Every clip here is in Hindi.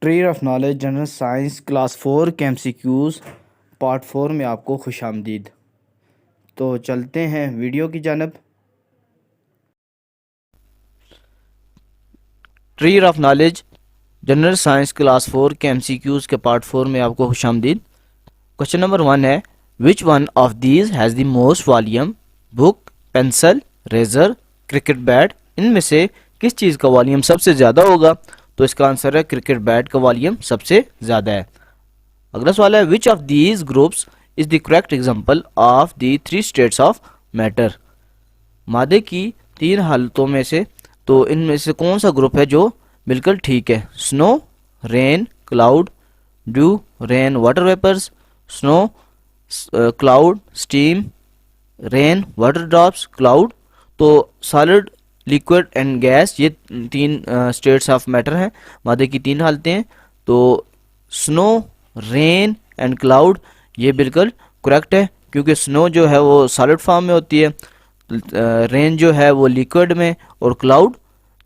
Tree of knowledge general science class 4 के MCQs पार्ट 4 में आपको खुशामदीद। तो चलते हैं वीडियो की जानब। Tree of knowledge general science class 4 के MCQs के पार्ट 4 में आपको खुशामदीद। क्वेश्चन नंबर 1 है, which one of these has the most volume? Book, pencil, razor, cricket bat. इनमें से किस चीज़ का वॉल्यूम सबसे ज़्यादा होगा? तो इसका आंसर है क्रिकेट बैट का वॉल्यूम सबसे ज़्यादा है। अगला सवाल है, which of these groups is the correct example of the 3 states of matter? मादे की 3 हालतों में से तो इनमें से कौन सा ग्रुप है जो बिल्कुल ठीक है? Snow, rain, cloud, dew, rain, water vapours, snow, cloud, steam, rain, water drops, cloud. तो सॉलिड, लिक्विड एंड गैस, ये 3 स्टेट्स ऑफ मैटर हैं, मादे की 3 हालतें हैं। तो स्नो, रेन एंड क्लाउड ये बिल्कुल करेक्ट है, क्योंकि स्नो जो है वो सॉलिड फॉर्म में होती है, रेन जो है वो लिक्विड में, और क्लाउड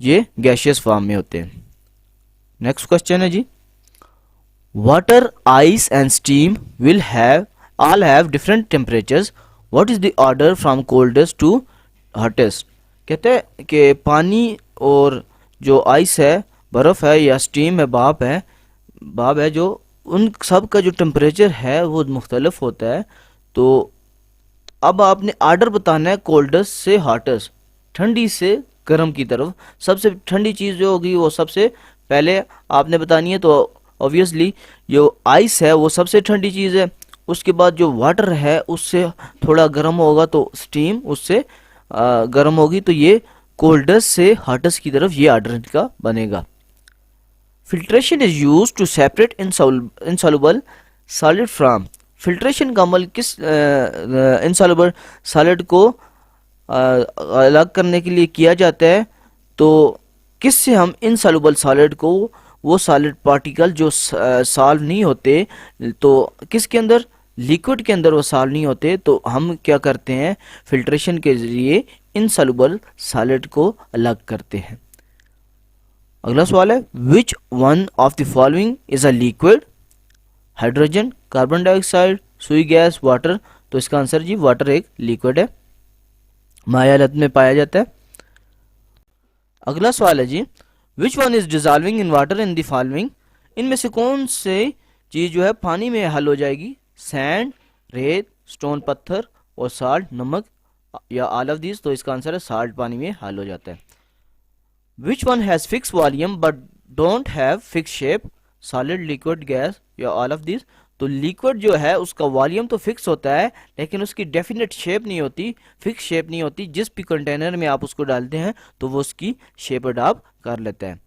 ये गैशियस फॉर्म में होते हैं। नेक्स्ट क्वेश्चन है जी, water, ice and steam will have all have different temperatures. What is the order from coldest to hottest? कहते हैं कि पानी और जो आइस है, बर्फ़ है या स्टीम है, भाप है, जो उन सब का जो टेम्परेचर है वो मुख्तलिफ होता है। तो अब आपने ऑर्डर बताना है कोल्डेस्ट से हॉटेस्ट, ठंडी से गर्म की तरफ। सबसे ठंडी चीज़ जो होगी वो सबसे पहले आपने बतानी है। तो ऑब्वियसली जो आइस है वो सबसे ठंडी चीज़ है। उसके बाद जो वाटर है उससे थोड़ा गर्म होगा तो स्टीम उससे गर्म होगी। तो ये कोल्डेस्ट से हॉटेस्ट की तरफ ये ऑर्डर इनका बनेगा। Filtration is use to separate insoluble solid from. Filtration का अमल किस इनसॉल्युबल सॉलिड को अलग करने के लिए किया जाता है? तो किससे हम इनसॉल्युबल सॉलिड को, वो सॉलिड पार्टिकल जो सॉल्व नहीं होते, तो किसके अंदर? लिक्विड के अंदर वो सॉल्व नहीं होते, तो हम क्या करते हैं? फिल्ट्रेशन के जरिए इनसॉल्युबल सॉलिड को अलग करते हैं। अगला सवाल है, which one of the following is a liquid? Hydrogen, carbon dioxide, सुई गैस, वाटर। तो इसका आंसर जी वाटर एक लिक्विड है, माया हालत में पाया जाता है। अगला सवाल है जी, which one is dissolving in water in the following? इनमें से कौन से चीज जो है पानी में हल हो जाएगी? सैंड, रेत, स्टोन पत्थर, और साल्ट नमक, या ऑल ऑफ दिस। तो इसका आंसर है साल्ट पानी में हल हो जाता है। Which one has fix volume but don't have fix shape? Solid, liquid, gas, या ऑल ऑफ दिस। तो लिक्विड जो है उसका वॉल्यूम तो फिक्स होता है, लेकिन उसकी डेफिनेट शेप नहीं होती, फिक्स शेप नहीं होती। जिस भी कंटेनर में आप उसको डालते हैं तो वो उसकी शेप अडॉप्ट कर लेता है।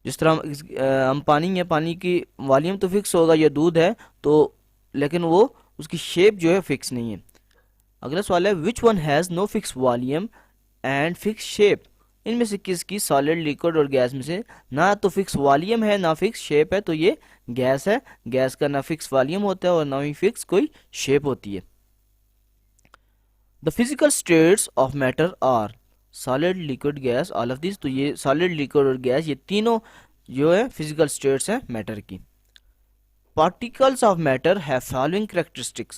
जिस तरह हम पानी है, पानी की वॉल्यूम तो फिक्स होगा, या दूध है तो, लेकिन वो उसकी शेप जो है फिक्स नहीं है। अगला सवाल है, which one has no fix volume and fix shape? इनमें से किसकी, सॉलिड, लिक्विड और गैस में से, ना तो फिक्स वॉल्यूम है ना फिक्स शेप है? तो ये गैस है। गैस का ना फिक्स वॉल्यूम होता है और ना ही फिक्स कोई शेप होती है। The physical states of matter are solid, liquid, gas, all of this. तो ये सॉलिड, लिक्विड और गैस ये तीनों जो है फिजिकल स्टेट्स हैं मैटर की। Particles of matter have following characteristics: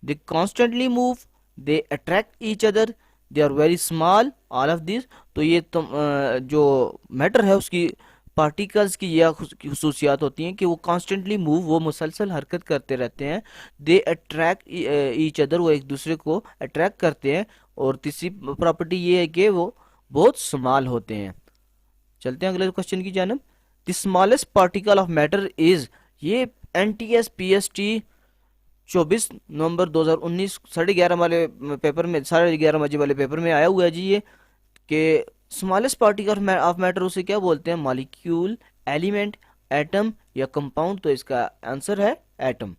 they constantly move, they attract each other, they are very small, all of these। तो ये जो मैटर है उसकी पार्टिकल्स की यह खसूसियात होती हैं कि वो कॉन्स्टेंटली मूव, वो मुसलसल हरकत करते रहते हैं। दे अट्रैक्ट ईच अदर, वो एक दूसरे को अट्रैक्ट करते हैं। और तीसरी प्रॉपर्टी ये है कि वो बहुत स्मॉल होते हैं। चलते हैं अगले क्वेश्चन की जानब। The smallest particle of matter is, ये NTS PST 24 नवंबर 2019 11:30 वाले पेपर में, 11:30 बजे वाले पेपर में आया हुआ है जी ये, कि स्मॉलेस्ट पार्टिकल ऑफ मैटर उसे क्या बोलते हैं? मॉलिक्यूल, एलिमेंट, एटम या कंपाउंड। तो इसका आंसर है atom.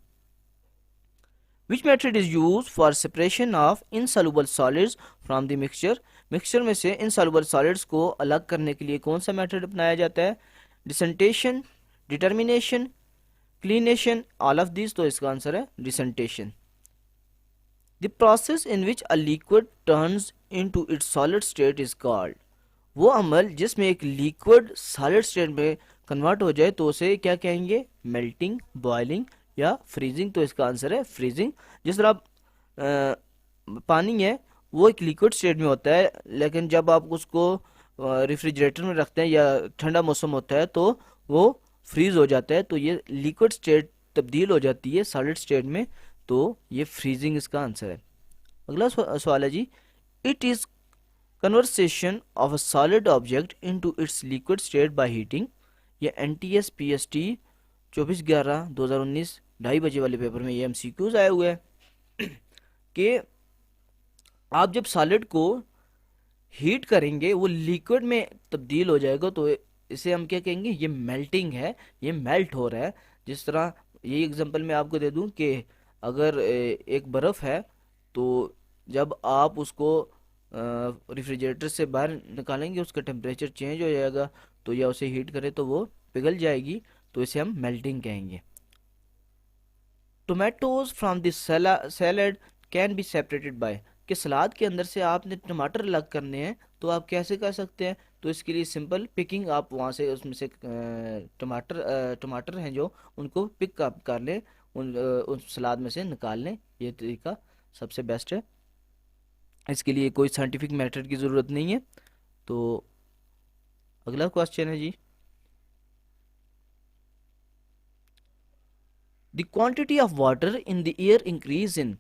Which method is use for separation of insoluble solids from the mixture? Mixture में से इनसॉल्युबल सॉलिड्स को अलग करने के लिए कौन सा मेथड अपनाया जाता है? डिसेंटेशन, डिटर्मिनेशन, क्लीनेशन, ऑल ऑफ दिस। तो इसका आंसर है decantation. The process in which a liquid turns into its solid state is called. वो अमल जिसमें एक लिक्विड सॉलिड स्टेट में कन्वर्ट हो जाए तो उसे क्या कहेंगे, मेल्टिंग, बॉइलिंग या फ्रीजिंग। तो इसका आंसर है फ्रीजिंग। जिस तरह पानी है वो एक लिक्विड स्टेट में होता है, लेकिन जब आप उसको रेफ्रिजरेटर में रखते हैं या ठंडा मौसम होता है तो वो फ्रीज हो जाता है, तो ये लिक्विड स्टेट तब्दील हो जाती है सॉलिड स्टेट में, तो ये फ्रीजिंग इसका आंसर है। अगला सवाल है जी, it is conversation of a solid object into its liquid state by heating. ये NTS PST 24/11/2019 2:30 वाले पेपर में ये MCQs आए हुए हैं कि आप जब सॉलिड को हीट करेंगे वो लिक्विड में तब्दील हो जाएगा, तो इसे हम क्या कहेंगे, ये मेल्टिंग है, ये मेल्ट हो रहा है। जिस तरह ये एग्जांपल मैं आपको दे दूं कि अगर एक बर्फ़ है तो जब आप उसको रेफ्रिजरेटर से बाहर निकालेंगे उसका टेम्परेचर चेंज हो जाएगा, तो या उसे हीट करें तो वो पिघल जाएगी, तो इसे हम मेल्टिंग कहेंगे। Tomatoes from the salad can be separated by, कि सलाद के अंदर से आपने टमाटर अलग करने हैं तो आप कैसे कर सकते हैं, तो इसके लिए सिंपल पिकिंग, आप वहाँ से उसमें से टमाटर हैं जो उनको पिक अप कर लें, उस सलाद में से निकाल लें। ये तरीका सबसे बेस्ट है, इसके लिए कोई साइंटिफिक मेथड की ज़रूरत नहीं है। तो अगला क्वेश्चन है जी, the quantity of water in the air increase in,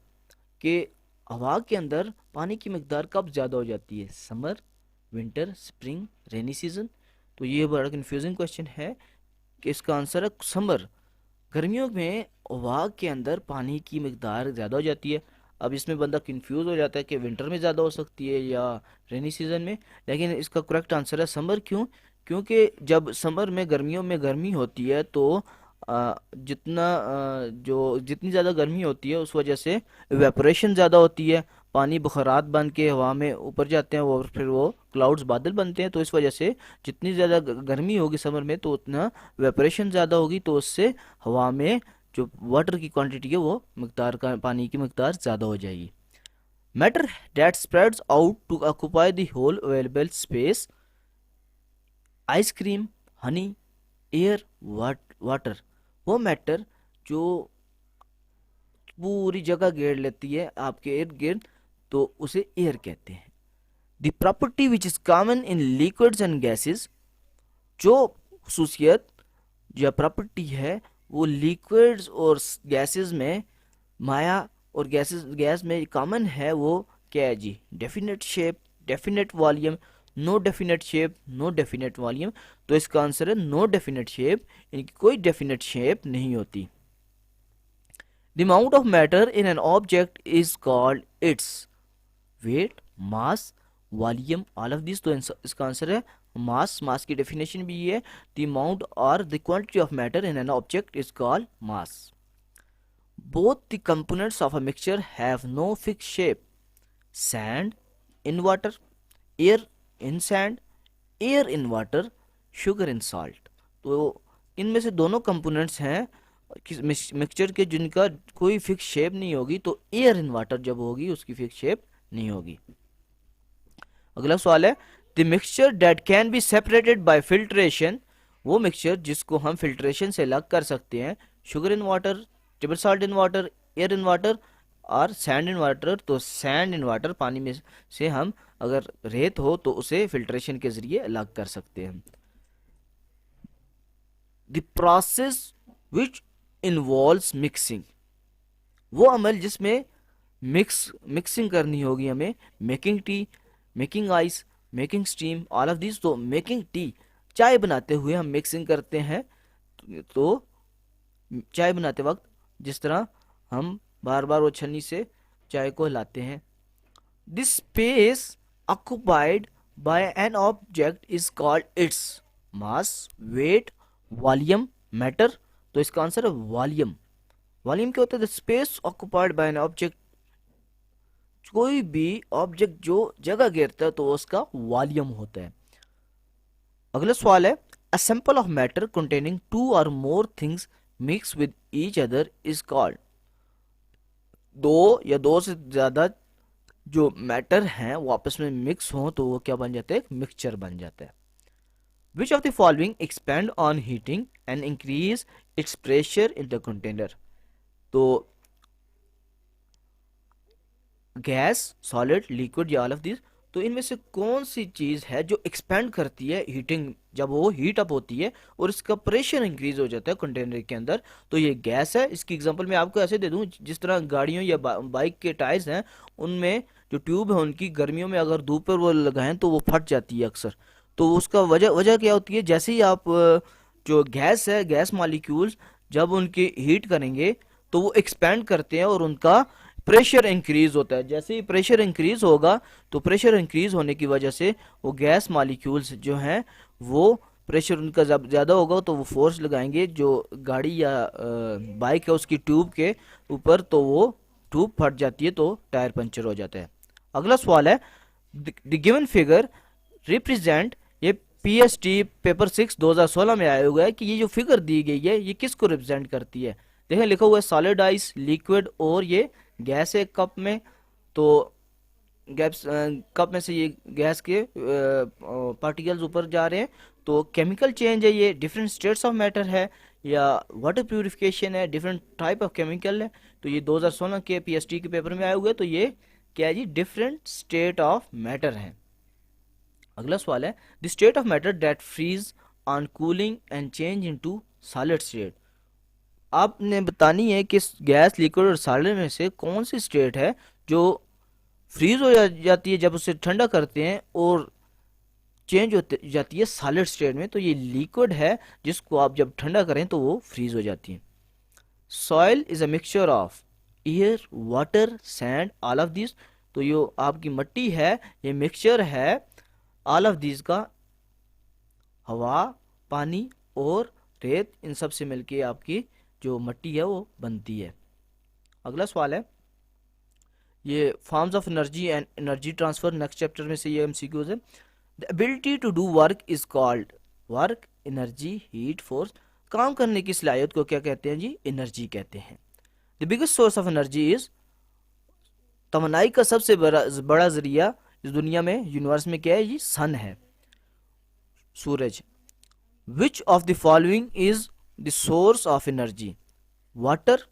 के हवा के अंदर पानी की मकदार कब ज़्यादा हो जाती है, summer, winter, spring, rainy season. तो ये बड़ा कंफ्यूजिंग क्वेश्चन है कि इसका आंसर है समर। गर्मियों में हवा के अंदर पानी की मकदार ज़्यादा हो जाती है। अब इसमें बंदा कंफ्यूज हो जाता है कि विंटर में ज़्यादा हो सकती है या रेनी सीजन में, लेकिन इसका करेक्ट आंसर है समर। क्यों? क्योंकि जब समर में गर्मियों में गर्मी होती है तो जितनी ज़्यादा गर्मी होती है उस वजह से इवेपोरेशन ज़्यादा होती है, पानी बुखारात बन के हवा में ऊपर जाते हैं और फिर वो क्लाउड्स, बादल बनते हैं। तो इस वजह से जितनी ज़्यादा गर्मी होगी समर में तो उतना इवेपोरेशन ज़्यादा होगी, तो उससे हवा में जो वाटर की क्वांटिटी है वो मकदार का पानी की मकदार ज़्यादा हो जाएगी। Matter that spreads out to occupy the whole available space, ice cream, honey, air, water. वो मैटर जो पूरी जगह घेर लेती है आपके इर्द गिर्द, तो उसे एयर कहते हैं। The property which is common in liquids and gases, जो खसूसियत या प्रॉपर्टी है वो लिक्विड्स और गैसेस में, माया और गैस में कॉमन है, वो क्या है जी, definite shape, definite volume, no definite shape, no definite volume. तो इसका आंसर है नो डेफिनेट शेप, इनकी कोई डेफिनेट शेप नहीं होती। The amount of matter in an object is called its weight, mass, volume, all of this. तो इसका आंसर है मास। मास की डेफिनेशन भी ये है, द अमाउंट और the quantity of matter in an object is called mass. Both the components of a mixture have no fix shape, sand in water, air in sand, air in water, sugar in salt. तो इनमें से दोनों कंपोनेंट्स हैं मिक्सचर के जिनका कोई फिक्स शेप नहीं होगी, तो एयर इन वाटर जब होगी उसकी फिक्स शेप नहीं होगी। अगला सवाल है, the mixture that can be separated by filtration, वो मिक्सचर जिसको हम फिल्ट्रेशन से अलग कर सकते हैं, sugar in water, table salt in water, air in water और सैंड इन वाटर। तो सैंड इन वाटर, पानी में से हम अगर रेत हो तो उसे फिल्ट्रेशन के जरिए अलग कर सकते हैं। The process which involves mixing, वो अमल जिसमें मिक्सिंग करनी होगी हमें, making tea, making ice, making steam, all of this. तो मेकिंग टी, चाय बनाते हुए हम मिक्सिंग करते हैं, तो चाय बनाते वक्त जिस तरह हम बार बार वो छन्नी से चाय को हिलाते हैं। This space occupied by an object is called its mass, weight, volume, matter. तो इसका आंसर है वॉल्यूम। वॉल्यूम क्या होता है, the space occupied by an object, कोई भी ऑब्जेक्ट जो जगह घेरता है तो उसका वॉल्यूम होता है। अगला सवाल है, a sample of matter containing two or more things mix with each other is called, दो या दो से ज्यादा जो मैटर हैं वो आपस में मिक्स हो तो वो क्या बन जाता है, एक मिक्सचर बन जाता है। Which of the following expand on heating and increase its pressure in the container. तो गैस, सॉलिड, लिक्विड या ऑल ऑफ दिस, तो इनमें से कौन सी चीज है जो एक्सपेंड करती है हीटिंग, जब वो हीट अप होती है और इसका प्रेशर इंक्रीज हो जाता है कंटेनर के अंदर, तो ये गैस है। इसकी एग्जांपल मैं आपको ऐसे दे दूं, जिस तरह गाड़ियों या बाइक के टायर्स हैं, उनमें जो ट्यूब है उनकी गर्मियों में अगर धूप पर वो लगाएं तो वो फट जाती है अक्सर। तो उसका वजह वजह क्या होती है, जैसे ही आप जो गैस है, गैस मॉलिक्यूल्स जब उनकी हीट करेंगे तो वो एक्सपेंड करते हैं और उनका प्रेशर इंक्रीज होता है। जैसे ही प्रेशर इंक्रीज होगा तो प्रेशर इंक्रीज होने की वजह से वो गैस मॉलिक्यूल्स जो हैं वो प्रेशर उनका जब ज़्यादा होगा तो वो फोर्स लगाएंगे जो गाड़ी या बाइक है उसकी ट्यूब के ऊपर, तो वो ट्यूब फट जाती है तो टायर पंचर हो जाता है। अगला सवाल है, द गिवन फिगर रिप्रेजेंट, ये पीएसटी पेपर 6 2016 में आया हुआ है कि ये जो फिगर दी गई है ये किसको रिप्रेजेंट करती है। देखें लिखा हुआ है सॉलिड आइस, लिक्विड और ये गैस है कप में। तो गैस कप में से ये गैस के पार्टिकल्स ऊपर जा रहे हैं, तो केमिकल चेंज है, ये डिफरेंट स्टेट्स ऑफ मैटर है या वाटर प्यूरिफिकेशन है, डिफरेंट टाइप ऑफ केमिकल है। तो ये 2016 के पीएसटी के पेपर में आए हुए, तो ये क्या है जी, डिफरेंट स्टेट ऑफ मैटर है। अगला सवाल है, the state of matter that freeze on cooling and change into solid state. आपने बतानी है कि गैस, लिक्विड और सॉलिड में से कौन सी स्टेट है जो फ्रीज हो जाती है जब उसे ठंडा करते हैं और चेंज हो जाती है सॉलिड स्टेट में। तो ये लिक्विड है जिसको आप जब ठंडा करें तो वो फ्रीज हो जाती है। Soil is a mixture of air, water, sand, all of this. तो ये आपकी मिट्टी है, ये मिक्सचर है ऑल ऑफ दिस का, हवा, पानी और रेत, इन सब से मिलके आपकी जो मिट्टी है वो बनती है। अगला सवाल है, ये forms of energy and energy transfer, next chapter में से ये एमसीक्यूज है। The ability to do work is called work, energy, heat, force. काम करने की सलाहियत को क्या कहते हैं जी, एनर्जी कहते हैं। The biggest source of energy is, तवानाई का सबसे बड़ा जरिया इस दुनिया में, यूनिवर्स में क्या है जी, सन है, सूरज। Which of the following is the source of energy, water,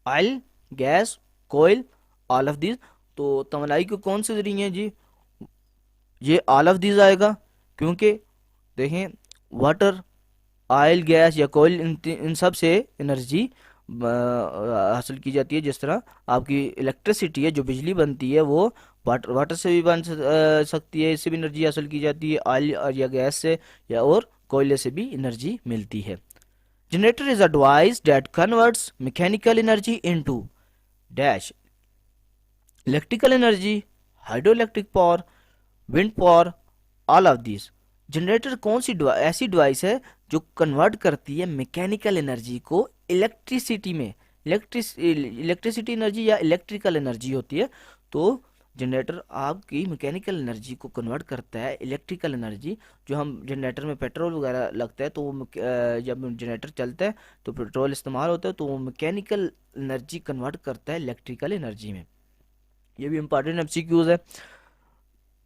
oil, gas, कोयल, ऑल ऑफ दिस। तो तवानाई के कौन से जरिए हैं जी, ये ऑल ऑफ दिस आएगा, क्योंकि देखें वाटर, ऑयल, गैस या कोयल, इन सब से एनर्जी हासिल की जाती है। जिस तरह आपकी इलेक्ट्रिसिटी है, जो बिजली बनती है, वो वाटर से भी बन सकती है, इससे भी एनर्जी हासिल की जाती है, ऑयल या गैस से या और कोयले से भी एनर्जी मिलती है। Generator is a device that converts mechanical energy into dash, electrical energy, hydro electric power, wind power, all of this. Generator कौन सी ऐसी डिवाइस है जो कन्वर्ट करती है मैकेनिकल एनर्जी को इलेक्ट्रिसिटी में, इलेक्ट्रिसिटी एनर्जी या इलेक्ट्रिकल एनर्जी होती है। तो जनरेटर आपकी मैकेनिकल एनर्जी को कन्वर्ट करता है इलेक्ट्रिकल एनर्जी। जो हम जनरेटर में पेट्रोल वगैरह लगता है तो वो जब जनरेटर चलता है तो पेट्रोल इस्तेमाल होता है, तो वो मैकेनिकल एनर्जी कन्वर्ट करता है इलेक्ट्रिकल एनर्जी में। ये भी इंपॉर्टेंट एमसीक्यूज है।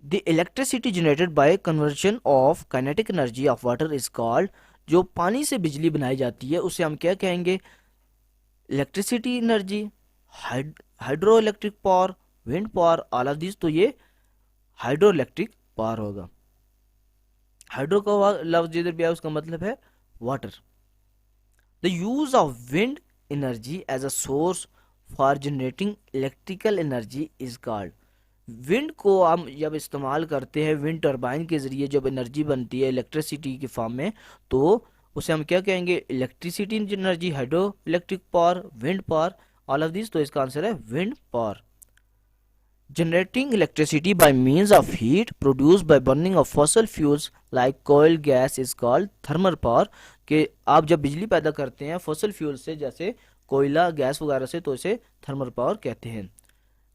The electricity generated by conversion of kinetic energy of water is called, जो पानी से बिजली बनाई जाती है उसे हम क्या कहेंगे, electricity energy, hydro electric power, wind power, all of this. तो ये हाइड्रो इलेक्ट्रिक पावर होगा। हाइड्रो का लफ्ज जिधर भी है उसका मतलब है water. The use of wind energy as a source for generating electrical energy is called, wind को हम जब इस्तेमाल करते हैं, विंड टर्बाइन के जरिए जब एनर्जी बनती है इलेक्ट्रिसिटी के फॉर्म में, तो उसे हम क्या कहेंगे, electricity energy, hydro electric power, wind power, all of this. तो इसका आंसर है wind power. Generating electricity by means of heat produced by burning of fossil fuels like कोयल, gas is called thermal power, कि आप जब बिजली पैदा करते हैं फॉसल फ्यूल से, जैसे कोयला, गैस वगैरह से, तो इसे थर्मल पावर कहते हैं।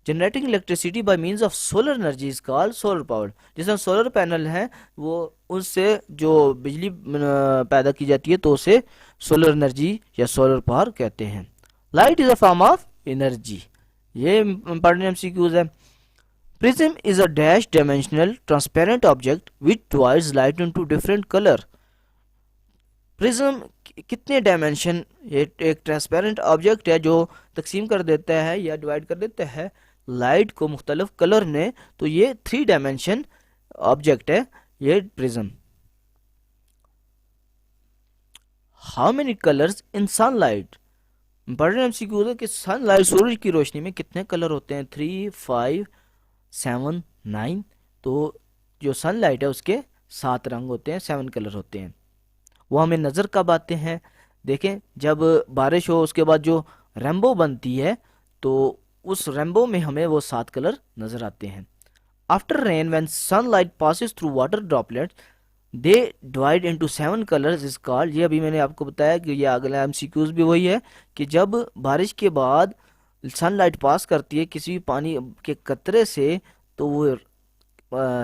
Generating electricity by means of solar energy is called solar power, जैसे सोलर पैनल है वो उससे जो बिजली पैदा की जाती है तो उसे सोलर एनर्जी या सोलर पावर कहते हैं। Light is a form of energy, ये इंपॉर्टेंट एमसीक्यूज है। Prism is a dash dimensional transparent object which divides light into different colour. Prism कितने डायमेंशन, ये एक ट्रांसपेरेंट ऑब्जेक्ट है जो तकसीम कर देता है या डिवाइड कर देता है लाइट को मुख्तलिफ कलर में, तो ये 3 डायमेंशन ऑब्जेक्ट है ये prism. How many colours in sunlight, important MCQ है कि सनलाइट सूरज की रोशनी में कितने कलर होते हैं, 3, 5, 7, 9। तो जो सनलाइट है उसके 7 रंग होते हैं, 7 कलर होते हैं। वो हमें नज़र कब आते हैं, देखें जब बारिश हो उसके बाद जो रेनबो बनती है तो उस रेनबो में हमें वो 7 कलर नज़र आते हैं। After rain when sunlight passes through water droplets they divide into 7 colours is called, ये अभी मैंने आपको बताया कि ये अगला एमसीक्यूज भी वही है कि जब बारिश के बाद सनलाइट पास करती है किसी भी पानी के कतरे से तो वो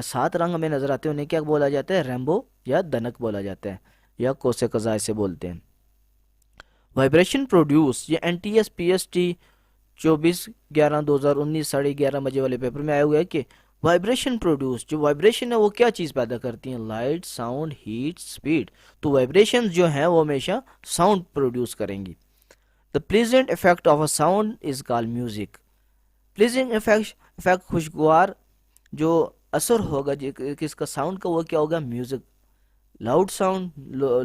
7 रंग हमें नजर आते हैं, उन्हें क्या बोला जाता है, रेनबो या दनक बोला जाता है या कोसे कज़ाय से बोलते हैं। वाइब्रेशन प्रोड्यूस, ये NTS PST 24/11/2019 11:30 वाले पेपर में आया हुआ है कि वाइब्रेशन प्रोड्यूस, जो वाइब्रेशन है वो क्या चीज़ पैदा करती है, लाइट, साउंड, हीट, स्पीड। तो वाइब्रेशन जो है वो हमेशा साउंड प्रोड्यूस करेंगी। The pleasant effect of a sound is called music. Pleasant effect खुशगवार जो असर होगा किसका, साउंड का, वो क्या होगा, music. Loud sound,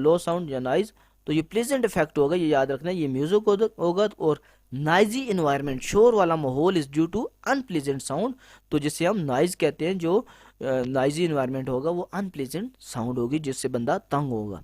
low sound या नॉइज, तो ये प्लेजेंट इफेक्ट होगा, ये याद रखना है, ये म्यूजिक होगा। और नॉइजी इन्वायरमेंट, शोर वाला माहौल, is due to unpleasant sound, तो जिसे हम नॉइज कहते हैं, जो नॉइजी इन्वायरमेंट होगा वो अनप्लीजेंट साउंड होगी जिससे बंदा तंग होगा।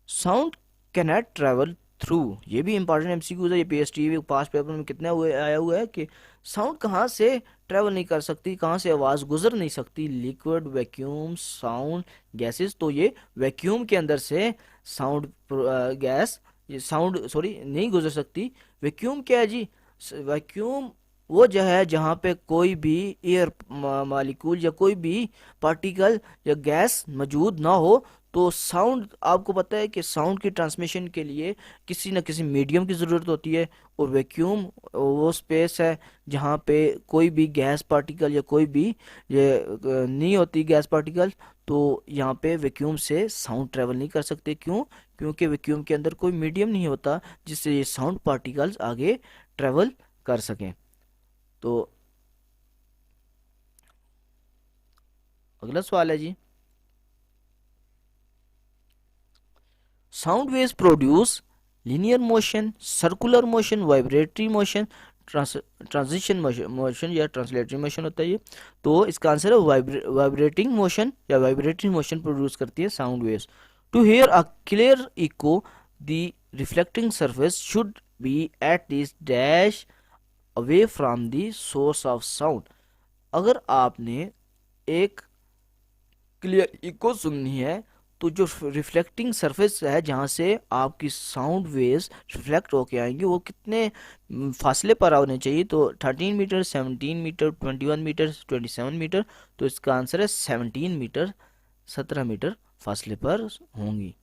साउंड कैनॉट ट्रेवल थ्रू, ये भी इंपॉर्टेंट एमसीक्यूज है, ये पीएसटी पास्ट पेपर में कितना आया हुआ है कि साउंड कहाँ से ट्रेवल नहीं कर सकती, कहाँ से आवाज़ गुजर नहीं सकती, लिक्विड, वैक्यूम, साउंड, गैसेस। तो ये वैक्यूम के अंदर से साउंड गैस, ये साउंड सॉरी नहीं गुजर सकती। वैक्यूम क्या है जी, वैक्यूम वो जो है जहाँ पे कोई भी एयर मालिक्यूल या कोई भी पार्टिकल या गैस मौजूद ना हो। तो साउंड, आपको पता है कि साउंड की ट्रांसमिशन के लिए किसी न किसी मीडियम की ज़रूरत होती है, और वैक्यूम वो स्पेस है जहाँ पे कोई भी गैस पार्टिकल या कोई भी ये नहीं होती गैस पार्टिकल। तो यहाँ पे वैक्यूम से साउंड ट्रेवल नहीं कर सकते, क्यों, क्योंकि वैक्यूम के अंदर कोई मीडियम नहीं होता जिससे ये साउंड पार्टिकल्स आगे ट्रेवल कर सकें। तो अगला सवाल है जी, sound waves produce linear motion, circular motion, vibratory motion, transition motion या ट्रांसलेटरी मोशन होता है ये। तो इसका आंसर है वाइब्रेटिंग मोशन या वाइब्रेटरी मोशन प्रोड्यूस करती है sound waves. To hear a clear echo the reflecting surface should be at this dash away from the source of sound. अगर आपने एक क्लियर इको सुननी है तो जो रिफ्लेक्टिंग सरफेस है जहाँ से आपकी साउंड वेव्स रिफ्लेक्ट होके आएंगी वो कितने फासले पर होने चाहिए, तो 13 मीटर, 17 मीटर, 21 मीटर, 27 मीटर। तो इसका आंसर है 17 मीटर, 17 मीटर फासले पर होंगी।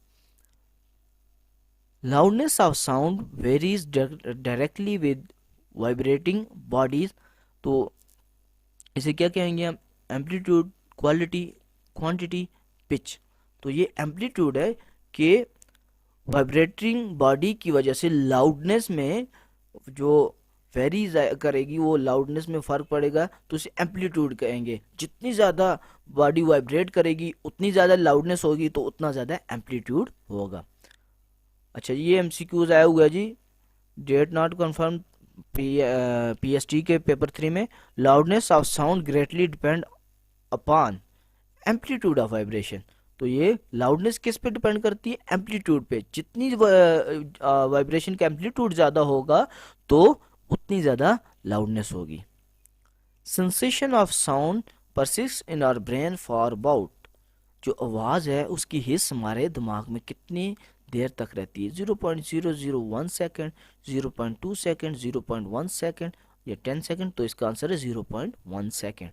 Loudness of sound varies directly with vibrating bodies. तो इसे क्या कहेंगे हम, एम्पलीट्यूड, क्वालिटी, क्वांटिटी, पिच। तो ये एम्पलीट्यूड है कि वाइब्रेटिंग बॉडी की वजह से लाउडनेस में जो वेरी करेगी वो लाउडनेस में फ़र्क पड़ेगा, तो इसे एम्पलीट्यूड कहेंगे। जितनी ज़्यादा बॉडी वाइब्रेट करेगी उतनी ज़्यादा लाउडनेस होगी, तो उतना ज़्यादा एम्पलीट्यूड होगा। अच्छा, ये एमसीक्यूज आया हुआ है जी, डेट नॉट कन्फर्म पीएसटी के पेपर 3 में। Loudness of sound greatly depend upon amplitude of vibration. तो ये लाउडनेस किस पे डिपेंड करती है, एम्पलीट्यूड पे। जितनी वाइब्रेशन का एम्पलीट्यूड ज़्यादा होगा तो उतनी ज़्यादा लाउडनेस होगी। Sensation of sound persist in our brain for about, जो आवाज़ है उसकी हिस्स हमारे दिमाग में कितनी देर तक रहती है, 0.001 सेकेंड, 0.2 सेकेंड, 0.1 सेकेंड या 10 सेकेंड। तो इसका आंसर है 0.1 second.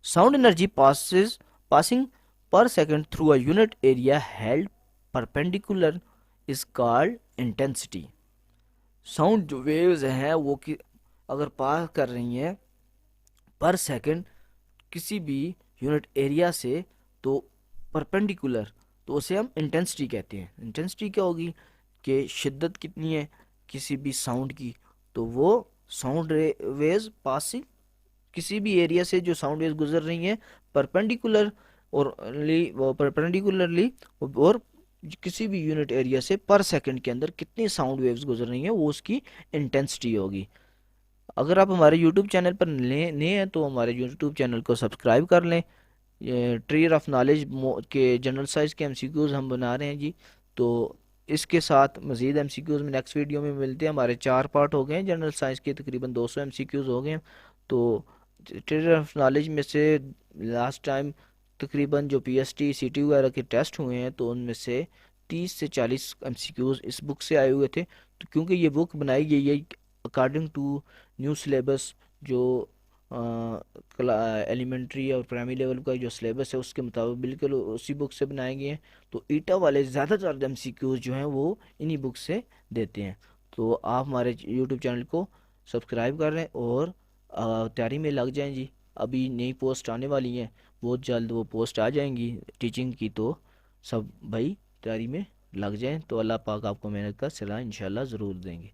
Sound energy passing per second through a unit area held perpendicular is called intensity। Sound जो वेव्स हैं वो कि अगर पास कर रही हैं पर सेकंड किसी भी यूनिट एरिया से, तो परपेंडिकुलर तो उसे हम इंटेंसिटी कहते हैं। इंटेंसिटी क्या होगी कि शिद्दत कितनी है किसी भी साउंड की, तो वो साउंड वेव्स पासिंग किसी भी एरिया से जो साउंड वेव्स गुजर रही हैं परपेंडिकुलर वो परपेंडिकुलरली और किसी भी यूनिट एरिया से पर सेकंड के अंदर कितनी साउंड वेव्स गुजर रही हैं वो उसकी इंटेंसिटी होगी। अगर आप हमारे यूट्यूब चैनल पर नए हैं तो हमारे यूट्यूब चैनल को सब्सक्राइब कर लें। ये ट्री ऑफ नॉलेज के जनरल साइज के एमसीक्यूज़ हम बना रहे हैं जी। तो इसके साथ मज़ीद एमसीक्यूज़ में नेक्स्ट वीडियो में मिलते हैं। हमारे 4 पार्ट हो गए हैं जनरल साइंस के, तकरीबन 200 एमसीक्यूज़ हो गए हैं। तो ट्री ऑफ नॉलेज में से लास्ट टाइम तकरीबन जो पीएसटी सीटी वगैरह के टेस्ट हुए हैं तो उनमें से 30 से 40 एमसीक्यूज़ इस बुक से आए हुए थे। तो क्योंकि ये बुक बनाई गई है अकॉर्डिंग टू न्यू सिलेबस, जो एलिमेंट्री और प्राइमरी लेवल का जो सिलेबस है उसके मुताबिक बिल्कुल उसी बुक से बनाए गए हैं। तो ईटा वाले ज़्यादातर एमसीक्यूज जो हैं वो इन्हीं बुक से देते हैं। तो आप हमारे यूट्यूब चैनल को सब्सक्राइब कर रहे हैं और तैयारी में लग जाएं जी। अभी नई पोस्ट आने वाली हैं, बहुत जल्द वो पोस्ट आ जाएंगी टीचिंग की। तो सब भाई तैयारी में लग जाएं, तो अल्लाह पाक आपको मेहनत का सिला इंशाल्लाह ज़रूर देंगे।